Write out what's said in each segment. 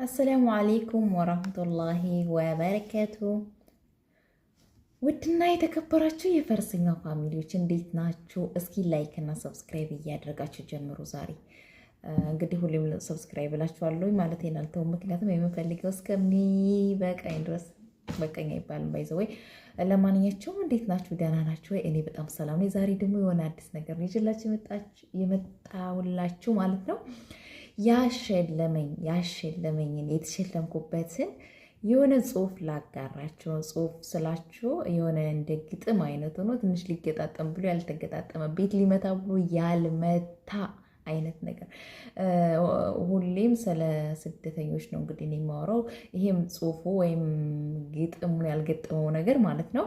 አሰላሙ አሌይኩም ወራህመቱላሂ ወበረከቱ። ውድና የተከበራችሁ የፈረሰኛው ፋሚሊዎች እንዴት ናችሁ? እስኪ ላይክ እና ሰብስክራይብ እያደረጋችሁ ጀምሩ። ዛሬ እንግዲህ ሁሌም ሰብስክራይብ እላችኋለሁ ማለት አልተውም፣ ምክንያቱም የምፈልገው እስከሚበቃኝ ድረስ በቃኝ አይባልም ባይዘወይ። ለማንኛቸውም እንዴት ናችሁ? ደህና ናችሁ ወይ? እኔ በጣም ሰላም ነኝ። ዛሬ ደግሞ የሆነ አዲስ ነገር ይዤላችሁ የመጣሁላችሁ ማለት ነው። ያሸለመኝን የተሸለምኩበትን የሆነ ጽሁፍ ላጋራችሁ። ጽሁፍ ስላችሁ የሆነ እንደ ግጥም አይነት ሆኖ ትንሽ ሊገጣጠም ብሎ ያልተገጣጠመ ቤት ሊመታ ብሎ ያልመታ አይነት ነገር። ሁሌም ስለ ስደተኞች ነው እንግዲህ እኔ የማወራው። ይሄም ጽሁፉ ወይም ግጥሙ ያልገጠመው ነገር ማለት ነው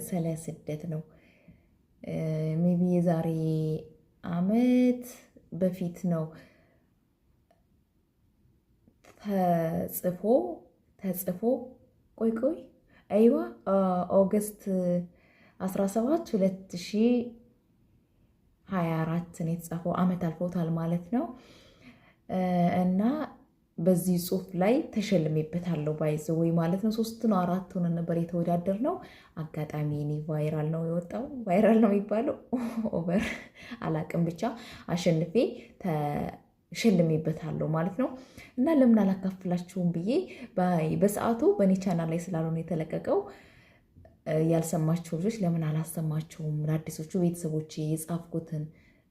ስለ ስደት ነው። ሜቢ የዛሬ አመት በፊት ነው ተጽፎ ቆይ አይዋ ኦገስት 17 2024 ነው የተጻፈው። አመት አልፎታል ማለት ነው። እና በዚህ ጽሁፍ ላይ ተሸልሜበታለሁ ባይዘወይ ማለት ነው። 3 ነው 4 ሆነ ነበር የተወዳደር ነው። አጋጣሚ እኔ ቫይራል ነው የወጣው። ቫይራል ነው የሚባለው ኦቨር አላቅም፣ ብቻ አሸንፌ ተሸልሜበታለሁ ማለት ነው። እና ለምን አላካፍላችሁም ብዬ በሰዓቱ በእኔ ቻናል ላይ ስላልሆነ የተለቀቀው ያልሰማችሁ ልጆች ለምን አላሰማችሁም? ለአዲሶቹ ቤተሰቦች የጻፍኩትን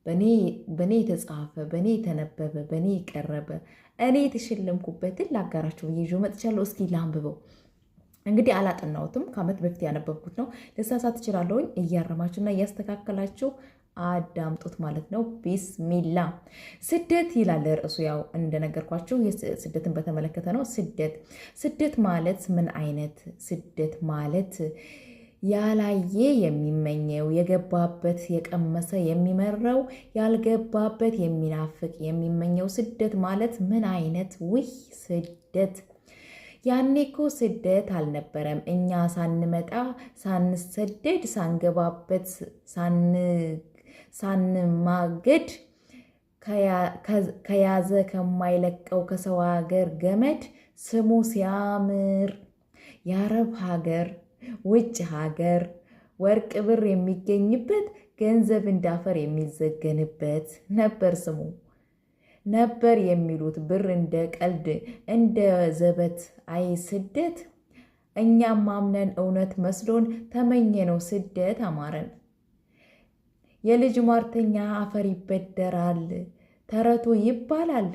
በእኔ የተጻፈ በእኔ የተነበበ በእኔ የቀረበ እኔ የተሸለምኩበትን ላጋራችሁ ብዬ ይዤ መጥቻለሁ። እስኪ ላንብበው። እንግዲህ አላጠናሁትም፣ ከአመት በፊት ያነበብኩት ነው። ልሳሳት እችላለሁኝ። እያረማችሁና እያስተካከላችሁ አዳምጡት ማለት ነው። ቢስሚላ። ስደት ይላል ርዕሱ። ያው እንደነገርኳችሁ ስደትን በተመለከተ ነው። ስደት ማለት ምን አይነት ስደት ማለት? ያላየ የሚመኘው፣ የገባበት የቀመሰ የሚመራው፣ ያልገባበት የሚናፍቅ የሚመኘው ስደት ማለት ምን አይነት? ውይ ስደት! ያኔ እኮ ስደት አልነበረም። እኛ ሳንመጣ ሳንሰደድ ሳንገባበት ሳንማገድ ከያዘ ከማይለቀው ከሰው ሀገር ገመድ ስሙ ሲያምር የአረብ ሀገር ውጭ ሀገር ወርቅ ብር የሚገኝበት ገንዘብ እንዳፈር የሚዘገንበት ነበር ስሙ። ነበር የሚሉት ብር እንደ ቀልድ እንደ ዘበት። አይ ስደት! እኛም ማምነን እውነት መስሎን ተመኘነው ስደት አማረን። የልጅ ሟርተኛ አፈር ይበደራል ተረቱ ይባላል።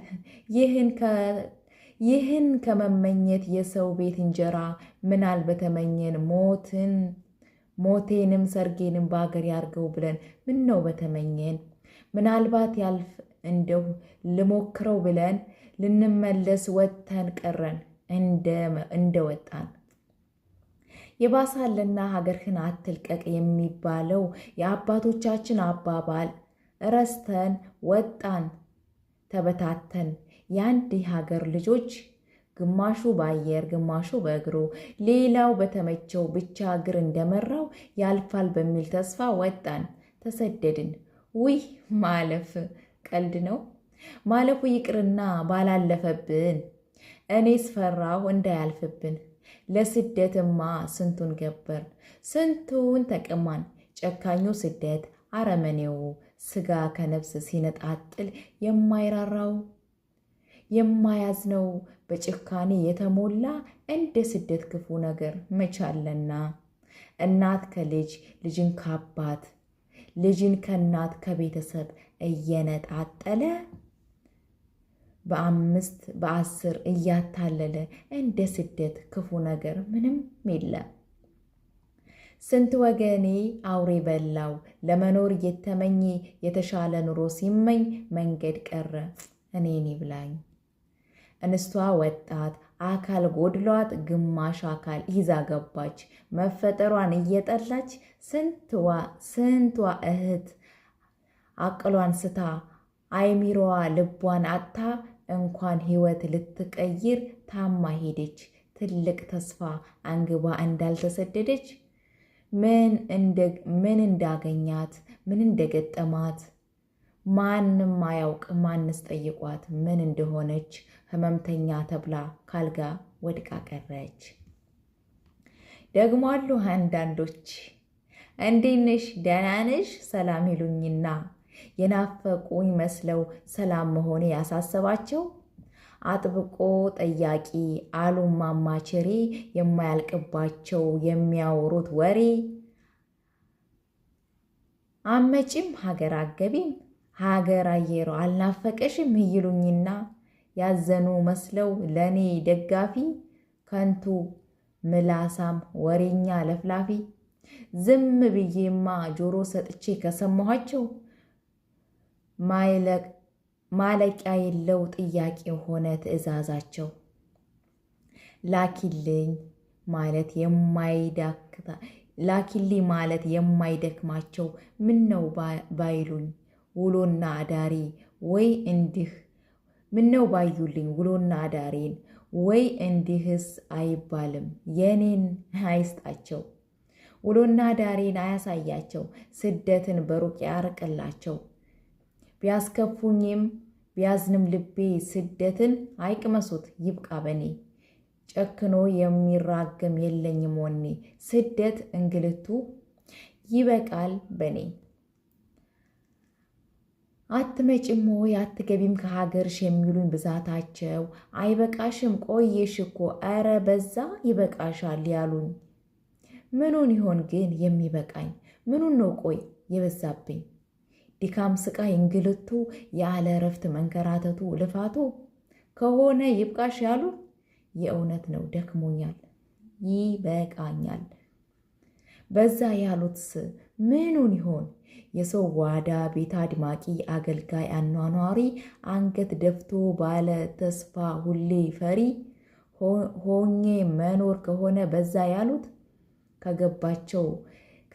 ይህን ከመመኘት የሰው ቤት እንጀራ ምናል በተመኘን ሞቴንም ሰርጌንም በአገር ያርገው ብለን ምን ነው በተመኘን። ምናልባት ያልፍ እንደው ልሞክረው ብለን ልንመለስ ወጥተን ቀረን እንደወጣን። የባሳልና ሀገርህን አትልቀቅ የሚባለው የአባቶቻችን አባባል ረስተን ወጣን ተበታተን። የአንድ ሀገር ልጆች ግማሹ በአየር ግማሹ በእግሩ ሌላው በተመቸው ብቻ እግር እንደመራው ያልፋል በሚል ተስፋ ወጣን ተሰደድን። ውይ ማለፍ ቀልድ ነው። ማለፉ ይቅርና ባላለፈብን። እኔስ ፈራሁ እንዳያልፍብን። ለስደትማ ስንቱን ገበር ስንቱን ተቀማን። ጨካኙ ስደት አረመኔው ስጋ ከነፍስ ሲነጣጥል የማይራራው የማያዝነው በጭካኔ የተሞላ እንደ ስደት ክፉ ነገር መቻለና። እናት ከልጅ ልጅን ከአባት ልጅን ከእናት ከቤተሰብ እየነጣጠለ በ5 እያታለለ እንደ ስደት ክፉ ነገር ምንም የለ። ስንት ወገኔ አውሬ በላው ለመኖር እየተመኘ የተሻለ ኑሮ ሲመኝ መንገድ ቀረ እኔን ይብላኝ። እንስቷ ወጣት አካል ጎድሏት ግማሽ አካል ይዛ ገባች መፈጠሯን እየጠላች። ስንቷ እህት አቅሏን ስታ አይሚሮዋ ልቧን አጥታ እንኳን ሕይወት ልትቀይር ታማ ሄደች። ትልቅ ተስፋ አንግባ እንዳልተሰደደች ምን እንዳገኛት ምን እንደገጠማት ማንም አያውቅ። ማንስ ጠይቋት ምን እንደሆነች ህመምተኛ ተብላ ካልጋ ወድቃ ቀረች። ደግሞ አሉ አንዳንዶች እንዴት ነሽ ደህና ነሽ ሰላም ይሉኝና የናፈቁኝ መስለው ሰላም መሆኔ ያሳሰባቸው አጥብቆ ጠያቂ አሉ ማማቸሬ የማያልቅባቸው የሚያወሩት ወሬ አመጪም ሀገር አገቢም ሀገር አየሩ አልናፈቀሽም ይሉኝና ያዘኑ መስለው ለኔ ደጋፊ ከንቱ ምላሳም ወሬኛ ለፍላፊ ዝም ብዬማ ጆሮ ሰጥቼ ከሰማኋቸው ማለቂያ የለው ጥያቄ ሆነ ትዕዛዛቸው። ላኪልኝ ማለት የማይደክማቸው ምነው ባይሉኝ ውሎና አዳሪ ወይ እንዲህ ምነው ባዩልኝ ውሎና አዳሬን ወይ እንዲህስ አይባልም የኔን አይስጣቸው። ውሎና አዳሬን አያሳያቸው ስደትን በሩቅ ያርቅላቸው። ቢያስከፉኝም ቢያዝንም ልቤ ስደትን አይቅመሱት ይብቃ በኔ። ጨክኖ የሚራገም የለኝም ወኔ ስደት እንግልቱ ይበቃል በኔ። አትመጭም ወይ አትገቢም ከሀገርሽ የሚሉኝ ብዛታቸው አይበቃሽም ቆየሽ እኮ ኧረ በዛ ይበቃሻል ያሉኝ ምኑን ይሆን ግን የሚበቃኝ? ምኑን ነው ቆይ የበዛብኝ? ድካም ስቃይ እንግልቱ ያለ እረፍት መንከራተቱ ልፋቱ ከሆነ ይብቃሽ ያሉን የእውነት ነው ደክሞኛል ይበቃኛል። በዛ ያሉትስ ምኑን ይሆን? የሰው ጓዳ ቤት አድማቂ አገልጋይ አኗኗሪ አንገት ደፍቶ ባለ ተስፋ ሁሌ ፈሪ ሆኜ መኖር ከሆነ በዛ ያሉት ከገባቸው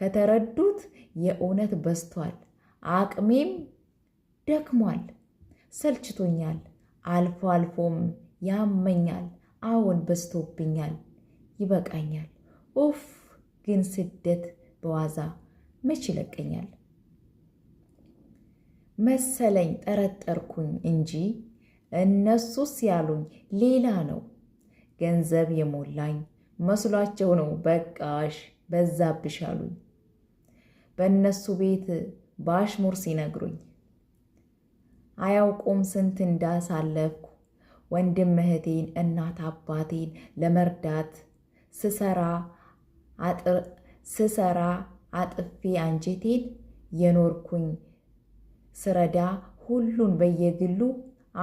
ከተረዱት የእውነት በስቷል። አቅሜም ደክሟል ሰልችቶኛል አልፎ አልፎም ያመኛል አዎን በስቶብኛል ይበቃኛል። ኡፍ ግን ስደት በዋዛ መች ይለቀኛል መሰለኝ ጠረጠርኩኝ እንጂ እነሱስ ያሉኝ ሌላ ነው። ገንዘብ የሞላኝ መስሏቸው ነው በቃሽ በዛብሽ አሉኝ። በእነሱ ቤት በአሽሙር ሲነግሩኝ አያውቁም ስንት እንዳሳለፍኩ ወንድም እህቴን እናት አባቴን ለመርዳት ስሰራ አጥፌ አንጀቴን የኖርኩኝ ስረዳ ሁሉን በየግሉ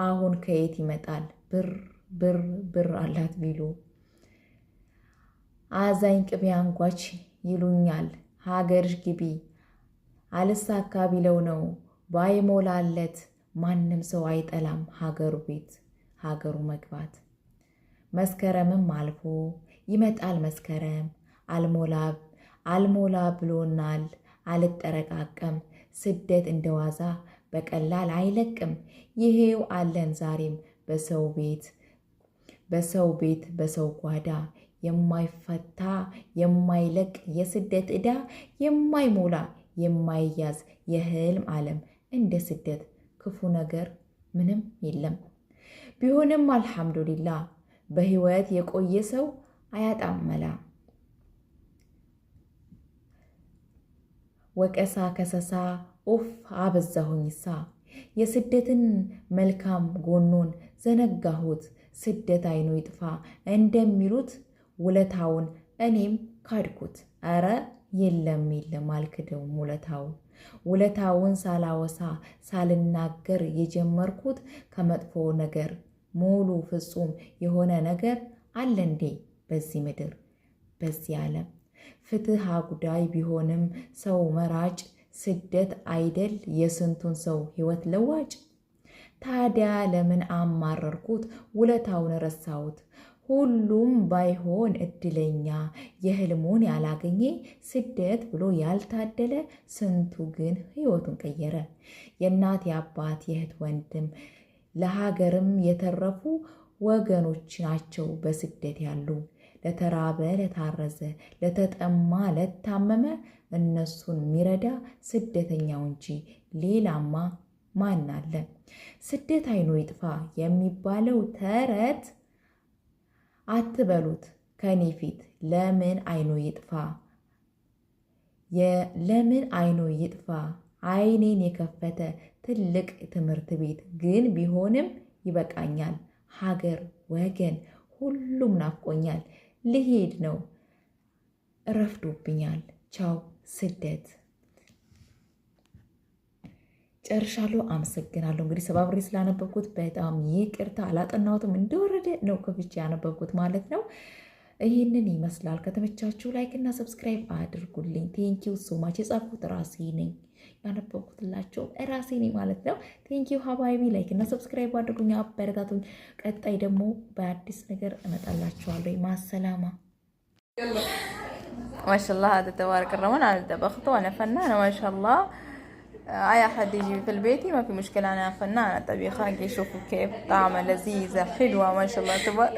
አሁን ከየት ይመጣል ብር ብር ብር አላት ቢሉ አዛኝ ቅቤ አንጓች ይሉኛል ሀገርሽ ግቢ አልሳካ ቢለው ነው ባይሞላለት ማንም ሰው አይጠላም ሀገሩ ቤት ሀገሩ መግባት። መስከረምም አልፎ ይመጣል መስከረም አልሞላ ብሎናል አልጠረቃቀም ስደት እንደዋዛ በቀላል አይለቅም። ይሄው አለን ዛሬም በሰው ቤት በሰው ጓዳ የማይፈታ የማይለቅ የስደት ዕዳ የማይሞላ የማይያዝ የህልም ዓለም እንደ ስደት ክፉ ነገር ምንም የለም። ቢሆንም አልሐምዱሊላህ በህይወት የቆየ ሰው አያጣም መላ። ወቀሳ ከሰሳ ኡፍ አበዛሁኝሳ የስደትን መልካም ጎኑን ዘነጋሁት። ስደት አይኑ ይጥፋ እንደሚሉት ውለታውን እኔም ካድኩት። አረ የለም አልክደውም ውለታውን ሳላወሳ ሳልናገር የጀመርኩት ከመጥፎ ነገር ሙሉ ፍጹም የሆነ ነገር አለ እንዴ በዚህ ምድር በዚህ ዓለም? ፍትህ አጉዳይ ቢሆንም ሰው መራጭ ስደት አይደል የስንቱን ሰው ህይወት ለዋጭ? ታዲያ ለምን አማረርኩት ውለታውን ረሳሁት? ሁሉም ባይሆን እድለኛ የህልሙን ያላገኘ ስደት ብሎ ያልታደለ ስንቱ ግን ህይወቱን ቀየረ። የእናት የአባት የእህት ወንድም ለሀገርም የተረፉ ወገኖች ናቸው በስደት ያሉ። ለተራበ ለታረዘ ለተጠማ ለታመመ እነሱን ሚረዳ ስደተኛው እንጂ ሌላማ ማን አለ? ስደት አይኑ ይጥፋ የሚባለው ተረት አትበሉት ከኔ ፊት። ለምን አይኑ ይጥፋ? ለምን አይኑ ይጥፋ? አይኔን የከፈተ ትልቅ ትምህርት ቤት ግን ቢሆንም ይበቃኛል። ሀገር ወገን ሁሉም ናፍቆኛል። ልሄድ ነው ረፍዶብኛል። ቻው ስደት። ጨርሻለሁ። አመሰግናለሁ። እንግዲህ ሰባብሬ ስላነበብኩት በጣም ይቅርታ። አላጠናሁትም፣ እንደወረደ ነው ከፍቼ ያነበብኩት ማለት ነው። ይህንን ይመስላል። ከተመቻችሁ ላይክ እና ሰብስክራይብ አድርጉልኝ። ቴንኪው ሶማች። የጻፍኩት ራሴ ነኝ፣ ያነበብኩትላቸው ራሴ ነኝ ማለት ነው። ቴንኪው ሀባይቢ። ላይክ እና ሰብስክራይብ አድርጉኝ፣ አበረታቱኝ። ቀጣይ ደግሞ በአዲስ ነገር እመጣላችኋለሁ። ማሰላማ ማሻአላህ። هذا تبارك الرحمن انا طبخته وانا فنانه ما شاء الله. اي احد يجي في البيت ما في مشكله، انا فنانه طبيخه. يشوفوا كيف طعمه لذيذه حلوه ما شاء الله تبارك